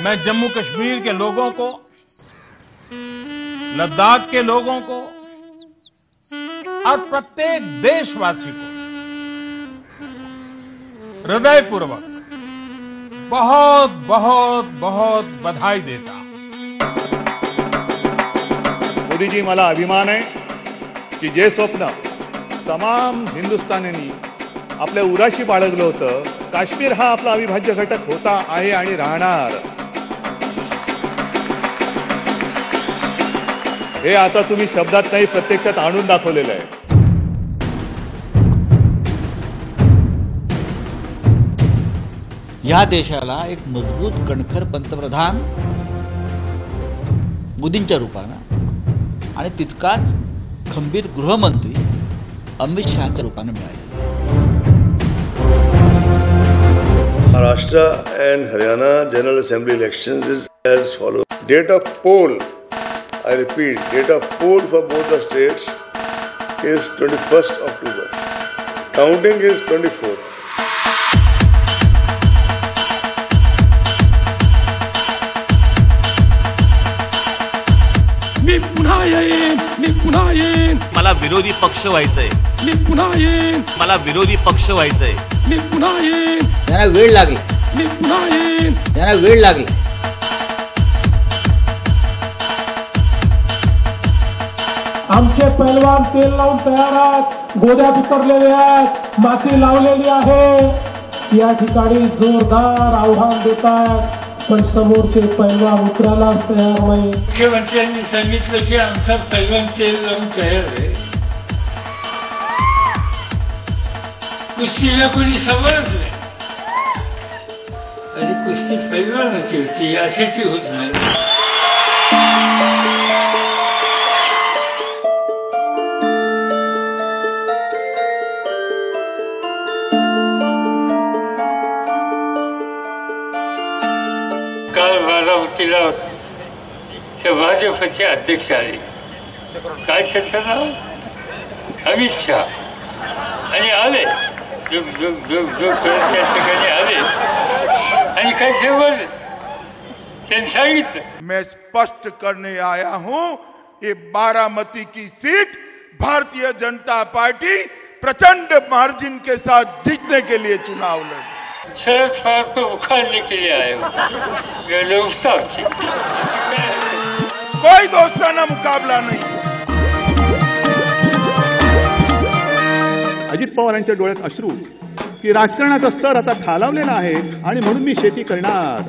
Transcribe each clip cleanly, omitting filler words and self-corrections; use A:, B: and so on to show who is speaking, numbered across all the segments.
A: मैं जम्मू कश्मीर के लोगों को, लद्दाख के लोगों को और प्रत्येक देशवासी को हृदयपूर्वक बहुत बहुत बहुत बधाई देता।
B: मोदी जी, मला अभिमान आहे की जे स्वप्न तमाम हिंदुस्थानींनी आपल्या उराशी बाळगलं होतं, काश्मीर हा आपला अविभाज्य घटक होता, आहे आणि राहणार, हे आता तुम्ही शब्दात नाही प्रत्यक्षात आणून दाखवलेलं आहे।
C: या देशाला एक मजबूत कणखर पंतप्रधान मोदींच्या रूपानं आणि तितकाच खंबीर गृहमंत्री अमित शहाच्या रूपानं मिळाले।
D: Maharashtra and Haryana General Assembly elections is as follows. Date of poll, I repeat, date of poll for both the states is 21st October. Counting is 24th.
E: मी पुन्हा येईन,
F: मला विरोधी पक्ष व्हायचंय,
E: मी पुन्हा येईन,
F: मला विरोधी पक्ष व्हायचंय,
E: मी पुन्हा येईन,
C: त्यांना वेळ लागला,
E: मी पुन्हा येईन,
C: त्यांना वेळ लागला।
G: आमचे पैलवान तेल लावून तयार आहेत, गोद्यात उतरलेले आहेत, माती लावलेली आहे। या ठिकाणी जोरदार आव्हान देतात, पण समोरचे पैलवान उतरायलाच तयार नाही।
H: मुख्यमंत्र्यांनी सांगितलं की आमचा पैलवान तेल लावून तयार आहे, कुस्तीला कोणी समोरच नाही, आणि कुस्ती पैलवानाची होती, अशाची होत नाही। काल बारामतीला होतो, त्या भाजपचे अध्यक्ष आले, काय त्याचं नाव, अमित शहा, आणि आले त्या ठिकाणी आले आणि काय बोलले, त्यांनी सांगितलं,
I: मैं स्पष्ट करने आया हूं, ये बारामती की सीट भारतीय जनता पार्टी प्रचंड मार्जिन के साथ जीतने के लिए चुनाव लड़ी।
H: शरद पवार को उखाड़ने के लिए आए हो,
I: कोई दोस्ताना मुकाबला नहीं।
J: अजित पवारांच्या डोळ्यात अश्रू की राजकारणाचा स्तर आता खालावलेला आहे आणि म्हणून मी शेती करणार,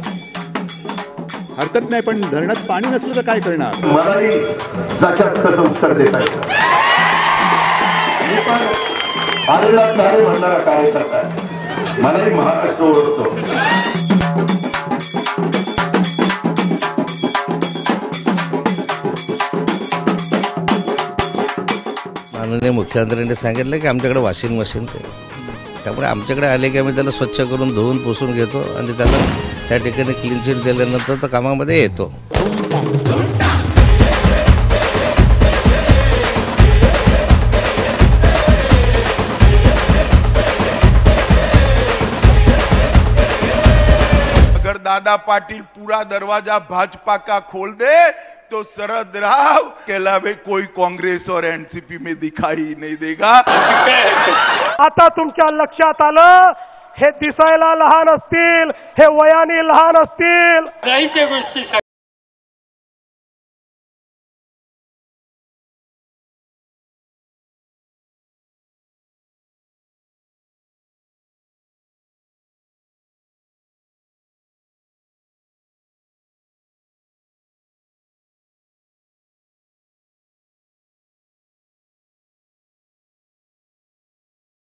J: हरकत नाही, पण धरणात पाणी नसलं तर काय करणार।
K: मलाही जशाच तसं उत्तर देता येतं, मी पण आलेला नारे म्हणणारा कार्यकर्ता आहे, मलाही महाराष्ट्र ओळखतो।
L: माननीय मुख्यमंत्र्यांनी सांगितलं की आमच्याकडे वॉशिंग मशीन आहे, त्यामुळे आमच्याकडे आले की आम्ही त्याला स्वच्छ करून धुवून पुसून घेतो आणि त्याला त्या ठिकाणी क्लीन चिट दिल्यानंतर तो कामामध्ये येतो।
I: अगर दादा पाटिल पूरा दरवाजा भाजपा का खोल दे तो शरद राव के अलावा कोई कांग्रेस और एनसीपी में दिखाई नहीं देगा।
G: आता तुमच्या लक्षात आलं, हे दिसायला लहान असतील, हे वयाने लहान असतील,
H: नाहीच्या गोष्टी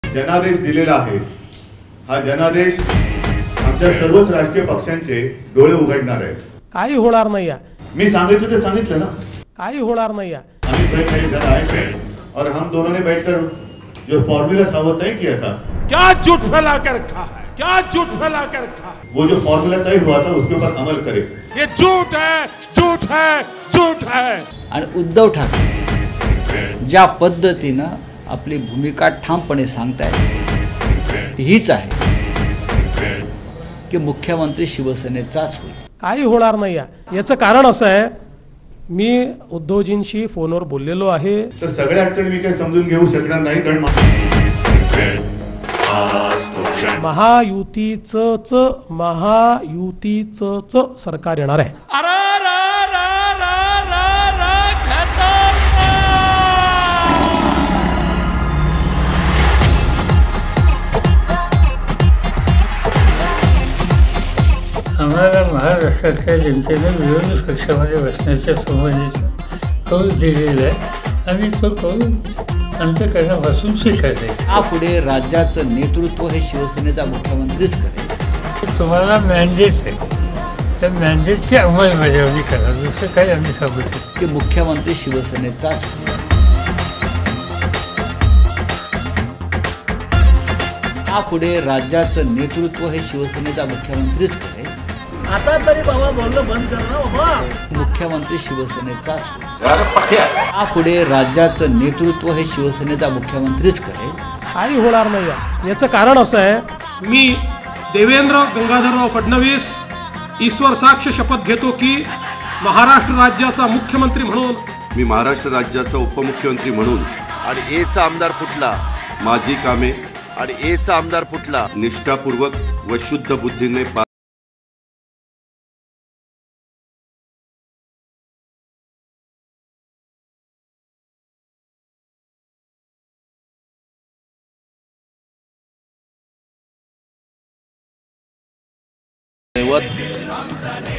B: जनादेश दिलेला आहे, हा जनादेश आमच्या सर्वच राजकीय पक्षांचे डोळे उघडणार आहे।
G: काही होणार नाही,
B: मी सांगितलं ते सांगितलं ना,
G: काही होणार नाही।
B: आम्ही जरा आए थे और हम दोनों ने बैठकर जो फॉर्मूला था वो तय किया था।
A: क्या झूठ फैला कर रखा है, क्या झूठ फैला कर रखा है,
B: वो जो फॉर्मूला तय हुआ था उसके ऊपर अमल करे।
A: ये झूठ है, झूठ है, झूठ है।
C: आणि उद्धव ठाकरे ज्या पद्धतीनं आपली भूमिका ठामपणे सांगतायत ती हीच आहे की मुख्यमंत्री शिवसेनेचाच होईल।
G: काही होणार नाही याचं कारण असं आहे, मी उद्धवजींशी फोनवर बोललेलो आहे.
B: तर सगळ्या अडचणी मी काही समजून घेऊ शकणार नाही, कारण
G: महायुतीचं सरकार येणार आहे.
H: आम्हाला महाराष्ट्रातल्या जनतेने विरोधी पक्षामध्ये बसण्याच्या संबंधीचा कौल दिलेला आहे आणि तो कौल अंतःकरणापासून स्वीकारला आहे.
C: यापुढे राज्याचं नेतृत्व हे शिवसेनेचा मुख्यमंत्रीच करेल.
H: तुम्हाला मॅन्डेट आहे, त्या मॅन्डेटची अंमलबजावणी करा, दुसरं काही आम्ही सांगू शकतो
C: की मुख्यमंत्री शिवसेनेचाच. यापुढे राज्याचं नेतृत्व हे शिवसेनेचा मुख्यमंत्रीच करेल.
A: आता तरी बाबा बोलणं बंद कर ना बाबा.
C: मुख्यमंत्री शिवसेनेचाच. यापुढे राज्याचं नेतृत्व हे शिवसेनेचा मुख्यमंत्रीच करेल.
G: काही होणार नाही याचं कारण असं आहे, मी देवेंद्र गंगाधरराव फडणवीस ईश्वर साक्ष शपथ घेतो की महाराष्ट्र राज्याचा मुख्यमंत्री म्हणून,
K: मी महाराष्ट्र राज्याचा उपमुख्यमंत्री म्हणून आणि एचा आमदार फुटला माझी कामे आणि एचा आमदार फुटला निष्ठापूर्वक व शुद्ध बुद्धीने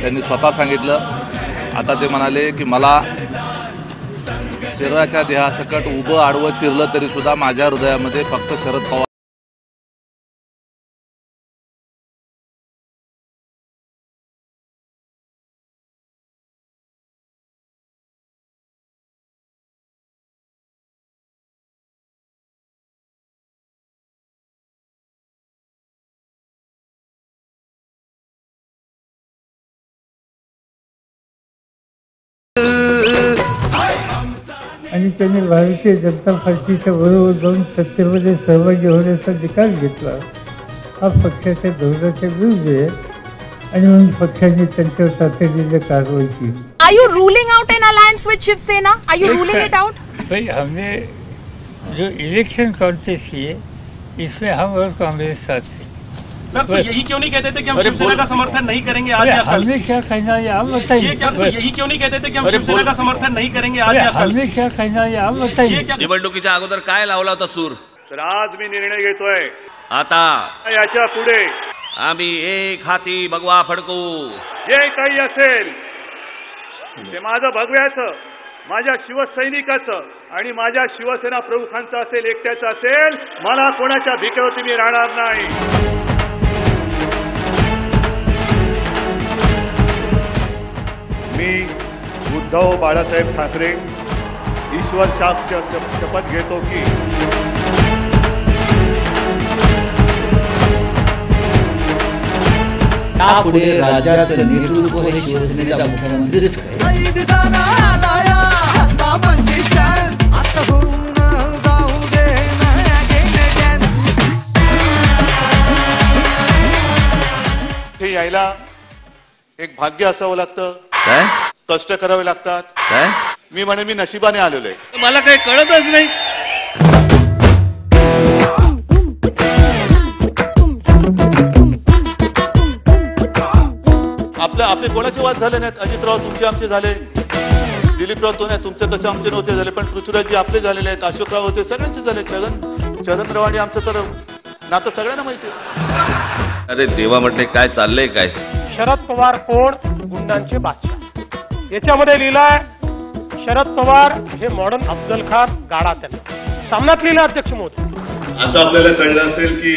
F: त्यांनी स्वतः सांगितलं. आता ते म्हणाले की मला शरीराच्या देहासकट उभं आडवं चिरलं तरी सुद्धा माझ्या हृदयामध्ये फक्त शरद पवार.
H: आणि त्यांनी भारतीय जनता पार्टीच्या बरोबर जाऊन सत्तेमध्ये सहभागी होण्याचा निकाल घेतला. हा पक्षाच्या धोरणाच्या विरुद्ध आहे आणि म्हणून पक्षाने त्यांच्यावर तातडीने कारवाई केली.
M: Are you ruling out an alliance with Shiv Sena? Are you ruling it out?
H: भाई हमने जो इलेक्शन कॉन्टेस्ट किए इसमें हम और कांग्रेस साथ थे.
E: सर तो यही क्यों नहीं कहते थे कि हम शिवसेना का समर्थन नहीं करेंगे आज या कल?
H: हमने क्या कहना है आप बताइए.
E: यही क्यों नहीं कहते थे कि हम शिवसेना का समर्थन नहीं करेंगे आज या कल?
H: हमने क्या कहना है आप बताइए.
F: निवडणुकीच्या अगोदर काय लावला होता सूर?
J: तर आज मी निर्णय घेतोय,
F: आता
J: याच्या पुढे
F: आम्ही एक हाती भगवा फडकू.
J: जे काही असेल ते माझं भगव्याचं, माझ्या शिवसैनिकाचं आणि माझ्या शिवसेना प्रमुखांचं असेल, एकट्याचं असेल. मला कोणाच्या भिकेवरती मी राहणार नाही.
B: मी उद्धव बाळासाहेब ठाकरे ईश्वर साक्ष शपथ घेतो की
C: यापुढे राज्याचं नेतृत्व हे शिवसेनेचा मुख्यमंत्रीच करेल.
B: हे यायला एक भाग्य असावं लागतं,
F: काय
B: कष्ट करावे लागतात.
F: काय
B: मी म्हणे मी नशिबाने आलेलो आहे.
F: मला काही कळतच नाही.
B: आपले कोणाचे वाद झाले नाहीत. अजितराव तुमचे आमचे झाले, दिलीपराव तो नाही तुमचे तसे आमचे नव्हते झाले, पण पृथ्वीराजजी आपले झालेले आहेत, अशोकराव होते सगळ्यांचे झाले. चरणराव आणि आमचं तर नातं सगळ्यांना माहिती आहे.
F: अरे देवा म्हटले काय चाललंय काय?
G: शरद पवार कोण? गुंडांचे बादशाह. याच्यामध्ये लिहिलाय शरद पवार हे मॉडर्न अफजल खान गाडा. त्यांना सामन्यात लिहिलं अध्यक्ष मोदी.
J: आता आपल्याला कळलं असेल की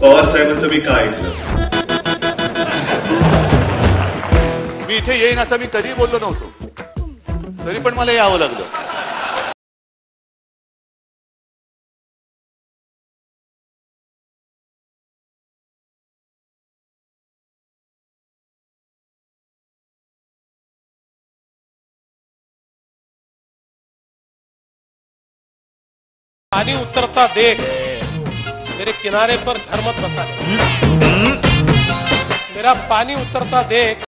J: पवार साहेबांचं मी काय ऐकलं.
B: मी इथे येईन असं मी कधी बोललो नव्हतो, तरी पण मला यावं लागलं.
G: पानी उतरता देख मेरे किनारे पर घर मत बसा. मेरा पानी उतरता देख